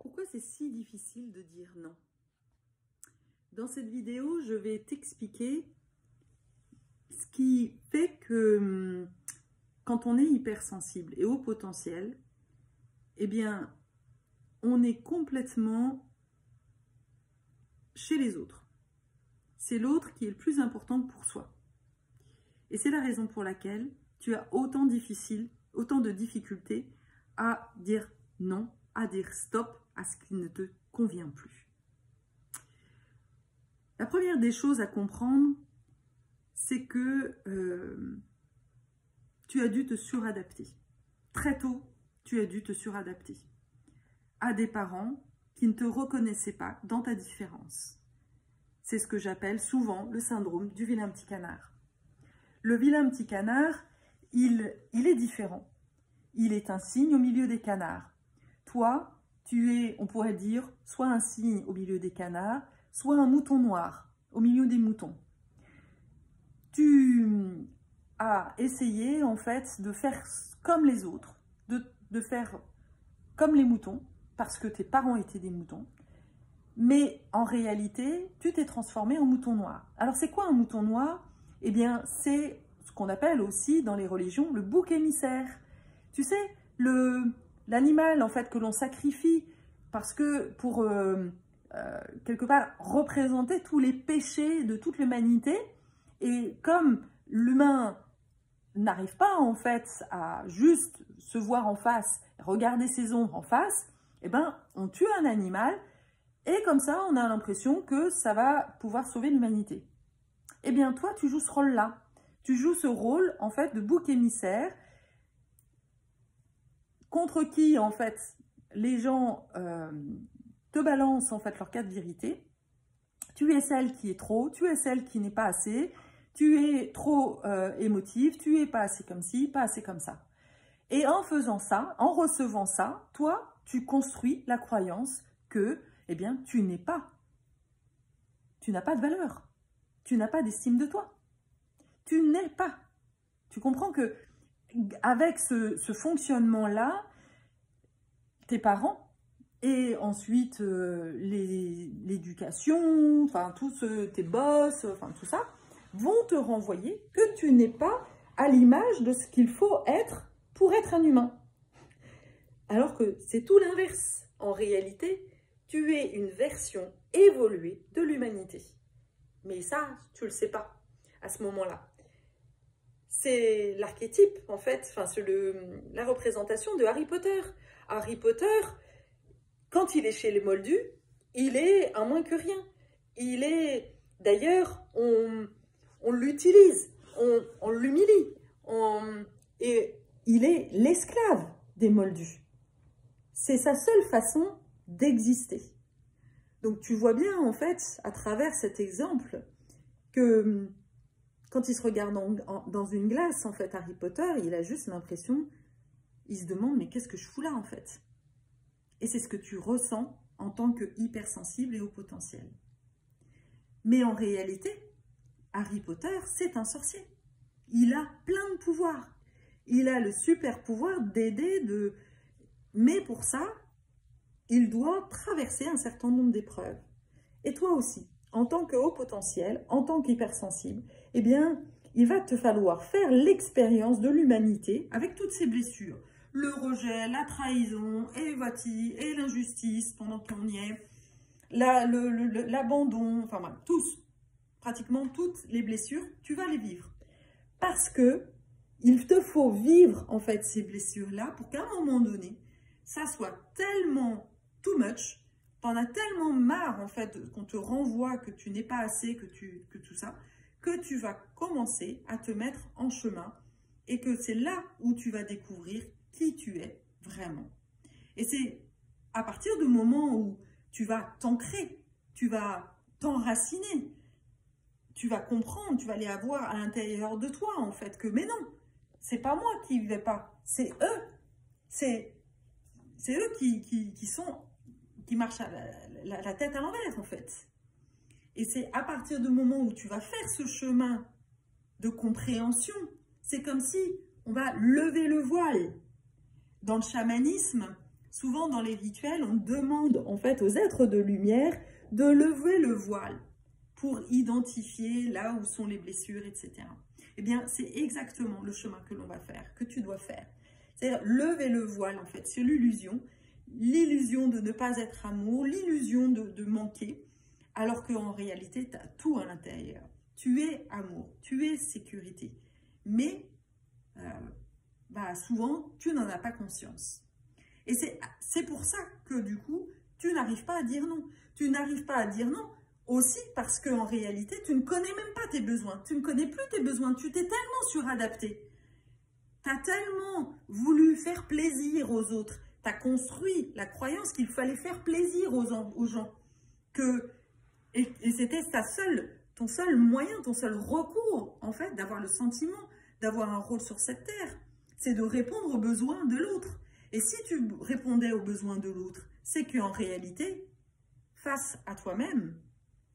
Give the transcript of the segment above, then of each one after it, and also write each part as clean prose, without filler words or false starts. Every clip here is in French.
Pourquoi c'est si difficile de dire non? Dans cette vidéo, je vais t'expliquer ce qui fait que quand on est hypersensible et haut potentiel, eh bien, on est complètement chez les autres. C'est l'autre qui est le plus important pour soi. Et c'est la raison pour laquelle tu as autant de difficultés à dire non, à dire stop à ce qui ne te convient plus. La première des choses à comprendre, c'est que tu as dû te suradapter. Très tôt, tu as dû te suradapter à des parents qui ne te reconnaissaient pas dans ta différence. C'est ce que j'appelle souvent le syndrome du vilain petit canard. Le vilain petit canard, il est différent. Il est un cygne au milieu des canards. Toi, tu es, on pourrait dire, soit un cygne au milieu des canards, soit un mouton noir au milieu des moutons. Tu as essayé, en fait, de faire comme les autres, de faire comme les moutons, parce que tes parents étaient des moutons. Mais en réalité, tu t'es transformé en mouton noir. Alors, c'est quoi un mouton noir? Eh bien, c'est ce qu'on appelle aussi dans les religions le bouc émissaire. Tu sais, l'animal en fait que l'on sacrifie parce que pour quelque part représenter tous les péchés de toute l'humanité. Et comme l'humain n'arrive pas en fait à juste se voir en face, regarder ses ombres en face, eh ben, on tue un animal. Et comme ça, on a l'impression que ça va pouvoir sauver l'humanité. Eh bien, toi, tu joues ce rôle-là. Tu joues ce rôle, en fait, de bouc émissaire, contre qui, en fait, les gens te balancent, en fait, leur cas de vérité. Tu es celle qui est trop, tu es celle qui n'est pas assez, tu es trop émotive, tu es pas assez comme ci, pas assez comme ça. Et en faisant ça, en recevant ça, toi, tu construis la croyance que eh bien, tu n'as pas de valeur, tu n'as pas d'estime de toi, tu n'es pas. Tu comprends que avec ce fonctionnement-là, tes parents et ensuite l'éducation, enfin tous tes boss, enfin tout ça, vont te renvoyer que tu n'es pas à l'image de ce qu'il faut être pour être un humain. Alors que c'est tout l'inverse. En réalité, tu es une version évoluée de l'humanité. Mais ça, tu ne le sais pas à ce moment-là. C'est l'archétype, en fait, enfin, c'est la représentation de Harry Potter. Harry Potter, quand il est chez les Moldus, il est un moins que rien. Il est, d'ailleurs, on l'utilise, on l'humilie, et il est l'esclave des Moldus. C'est sa seule façon d'exister. Donc tu vois bien en fait à travers cet exemple que quand il se regarde dans une glace en fait Harry Potter, il a juste l'impression, il se demande mais qu'est-ce que je fous là en fait? Et c'est ce que tu ressens en tant que hypersensible et haut potentiel. Mais en réalité, Harry Potter c'est un sorcier. Il a plein de pouvoirs. Il a le super pouvoir d'aider mais pour ça, il doit traverser un certain nombre d'épreuves. Et toi aussi, en tant que haut potentiel, en tant qu'hypersensible, eh bien, il va te falloir faire l'expérience de l'humanité avec toutes ses blessures. Le rejet, la trahison, et l'injustice pendant qu'on y est, l'abandon, enfin voilà, pratiquement toutes les blessures, tu vas les vivre. Parce que il te faut vivre en fait ces blessures-là pour qu'à un moment donné, ça soit tellement too much, t'en as tellement marre en fait qu'on te renvoie que tu n'es pas assez, que tout ça, que tu vas commencer à te mettre en chemin et que c'est là où tu vas découvrir qui tu es vraiment. Et c'est à partir du moment où tu vas t'ancrer, tu vas t'enraciner, tu vas comprendre, tu vas aller avoir à l'intérieur de toi en fait que mais non, c'est pas moi qui ne vais pas, c'est eux, c'est eux qui marchent la tête à l'envers, en fait. Et c'est à partir du moment où tu vas faire ce chemin de compréhension, c'est comme si on va lever le voile. Dans le chamanisme, souvent dans les rituels, on demande en fait aux êtres de lumière de lever le voile pour identifier là où sont les blessures, etc. Eh bien, c'est exactement le chemin que l'on va faire, que tu dois faire. C'est-à-dire lever le voile en fait sur l'illusion de ne pas être amour, l'illusion de manquer, alors qu'en réalité, tu as tout à l'intérieur. Tu es amour, tu es sécurité. Mais souvent, tu n'en as pas conscience. Et c'est pour ça que du coup, tu n'arrives pas à dire non. Tu n'arrives pas à dire non aussi parce qu'en réalité, tu ne connais même pas tes besoins. Tu ne connais plus tes besoins. Tu t'es tellement suradapté. Tu as tellement voulu faire plaisir aux autres. Tu as construit la croyance qu'il fallait faire plaisir aux gens. Et c'était ton seul moyen, ton seul recours, en fait, d'avoir le sentiment, d'avoir un rôle sur cette terre. C'est de répondre aux besoins de l'autre. Et si tu répondais aux besoins de l'autre, c'est qu'en réalité, face à toi-même,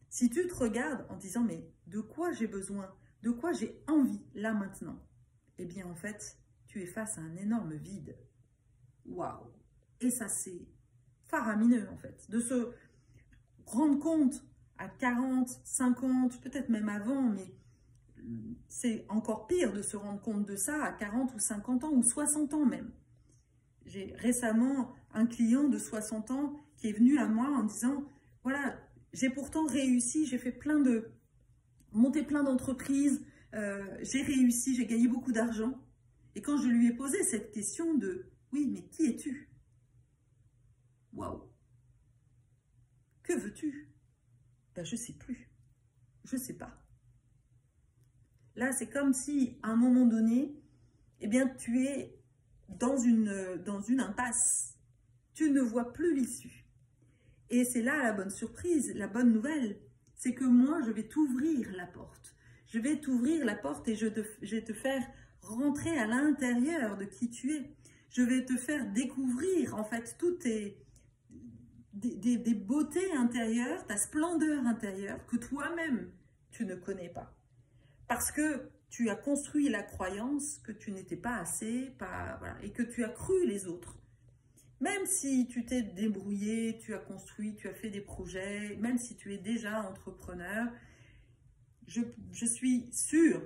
si tu te regardes en disant « mais de quoi j'ai besoin, de quoi j'ai envie là maintenant ?» Eh bien en fait, tu es face à un énorme vide. Waouh! Et ça c'est faramineux en fait, de se rendre compte à 40, 50, peut-être même avant, mais c'est encore pire de se rendre compte de ça à 40 ou 50 ans ou 60 ans même. J'ai récemment un client de 60 ans qui est venu à moi en disant « Voilà, j'ai pourtant réussi, j'ai fait monté plein d'entreprises, j'ai réussi, j'ai gagné beaucoup d'argent. » Et quand je lui ai posé cette question de « Oui, mais qui es-tu » Waouh! Que veux-tu? Ben, je ne sais plus. Je ne sais pas. Là, c'est comme si, à un moment donné, eh bien, tu es dans une impasse. Tu ne vois plus l'issue. Et c'est là la bonne surprise, la bonne nouvelle. C'est que moi, je vais t'ouvrir la porte. Je vais t'ouvrir la porte et je vais te faire rentrer à l'intérieur de qui tu es. Je vais te faire découvrir, en fait, toutes des beautés intérieures, ta splendeur intérieure que toi-même, tu ne connais pas. Parce que tu as construit la croyance que tu n'étais pas assez, voilà, et que tu as cru les autres. Même si tu t'es débrouillé, tu as construit, tu as fait des projets, même si tu es déjà entrepreneur, je suis sûre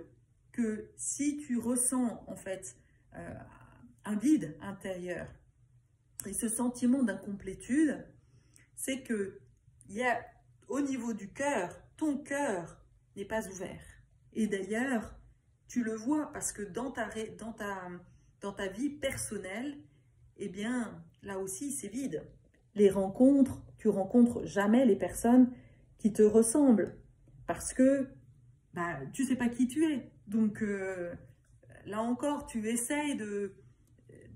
que si tu ressens en fait un vide intérieur et ce sentiment d'incomplétude, c'est que au niveau du cœur, ton cœur n'est pas ouvert. Et d'ailleurs, tu le vois parce que dans ta vie personnelle, eh bien, là aussi, c'est vide. Les rencontres, tu rencontres jamais les personnes qui te ressemblent parce que tu ne sais pas qui tu es. Donc, là encore, tu essayes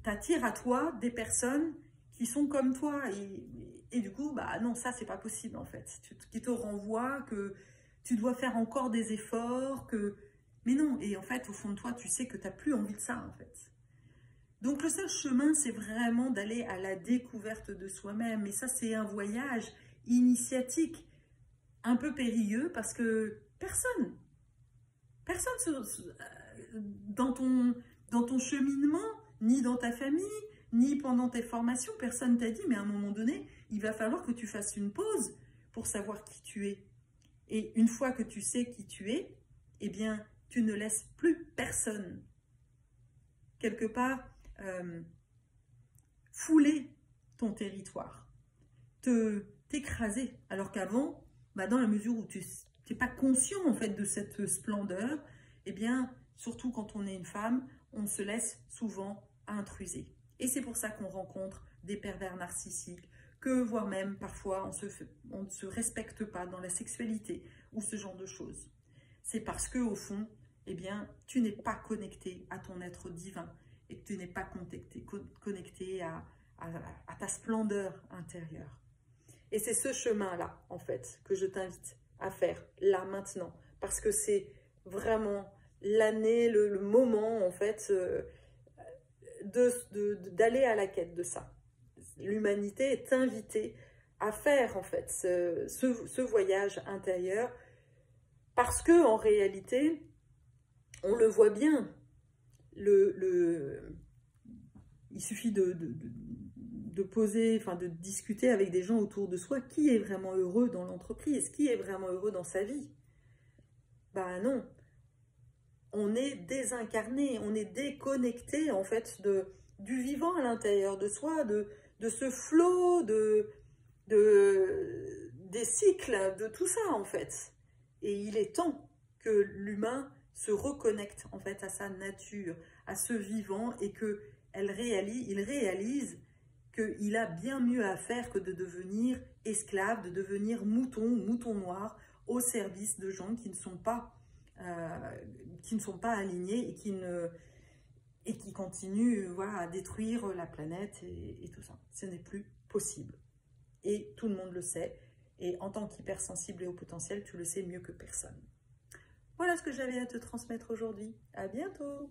t'attires à toi des personnes qui sont comme toi. Et du coup, non, ça, c'est pas possible en fait. Qui te renvoient que tu dois faire encore des efforts, mais non. Et en fait, au fond de toi, tu sais que tu n'as plus envie de ça en fait. Donc le seul chemin, c'est vraiment d'aller à la découverte de soi-même. Et ça, c'est un voyage initiatique, un peu périlleux, parce que personne dans ton cheminement, ni dans ta famille, ni pendant tes formations, personne t'a dit, mais à un moment donné, il va falloir que tu fasses une pause pour savoir qui tu es. Et une fois que tu sais qui tu es, eh bien, tu ne laisses plus personne, quelque part, fouler ton territoire, t'écraser. Alors qu'avant, dans la mesure où tu n'es pas conscient en fait de cette splendeur, eh bien, surtout quand on est une femme, on se laisse souvent intruser. Et c'est pour ça qu'on rencontre des pervers narcissiques, voire même parfois on ne se respecte pas dans la sexualité ou ce genre de choses. C'est parce que au fond, eh bien, tu n'es pas connecté à ton être divin et que tu n'es pas connecté à ta splendeur intérieure. Et c'est ce chemin-là, en fait, que je t'invite à faire, là, maintenant. Parce que c'est vraiment l'année, le moment, en fait, d'aller à la quête de ça. L'humanité est invitée à faire, en fait, ce voyage intérieur. Parce que en réalité, on le voit bien, il suffit de poser, enfin de discuter avec des gens autour de soi, qui est vraiment heureux dans l'entreprise, qui est vraiment heureux dans sa vie. Ben non, on est désincarné, on est déconnecté en fait du vivant à l'intérieur de soi, de ce flot, des cycles, de tout ça en fait. Et il est temps que l'humain se reconnecte en fait à sa nature, à ce vivant, et qu'il réalise qu'il a bien mieux à faire que de devenir esclave, de devenir mouton noir au service de gens qui ne sont pas alignés et qui continuent voilà, à détruire la planète et tout ça. Ce n'est plus possible. Et tout le monde le sait. Et en tant qu'hypersensible et au potentiel, tu le sais mieux que personne. Voilà ce que j'avais à te transmettre aujourd'hui. À bientôt!